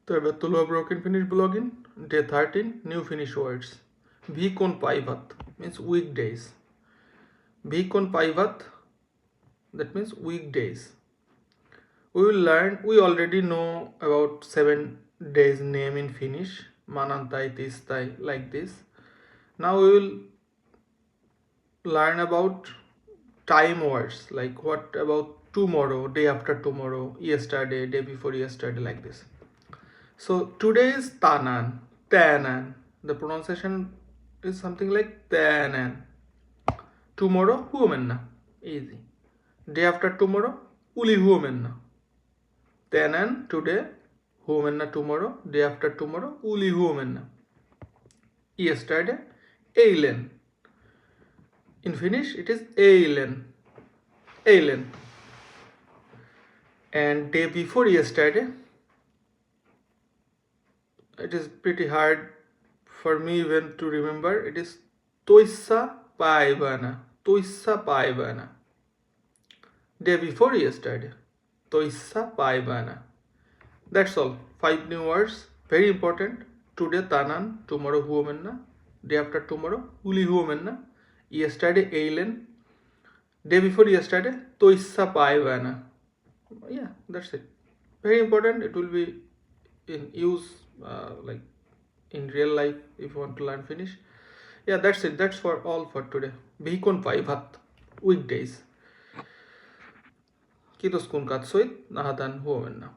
Tervetuloa Broken Finish blogging. Day 13, new Finnish words. Viikon päivät means weekdays. Viikon päivät, that means weekdays. We already know about 7 days name in Finnish. Manantai, Tistai, like this. Now we will learn about time words, like what about tomorrow, day after tomorrow, yesterday, day before yesterday, like this. So today is Tanan, Tanan. The pronunciation is something like Tanan. Tomorrow, huomenna. Easy. Day after tomorrow, uli huomenna. Tanan, today, huomenna, tomorrow, day after tomorrow, uli huomenna. Yesterday, eilen. In Finnish, it is eilen. Eilen. And day before yesterday, it is pretty hard for me even to remember. It is toissa päivänä. Toissa päivänä. Day before yesterday. Toissa päivänä. That's all. 5 new words. Very important. Today tanan. Tomorrow huomenna. Day after tomorrow uli huomenna. Yesterday eilen. Day before yesterday toissa päivänä. Yeah, that's it. Very important. It will be in use like in real life if you want to learn Finnish. Yeah, that's it. That's for all for today. Viikon päivät, weekdays. Kiitos kun katsoit. Nähdään huomenna.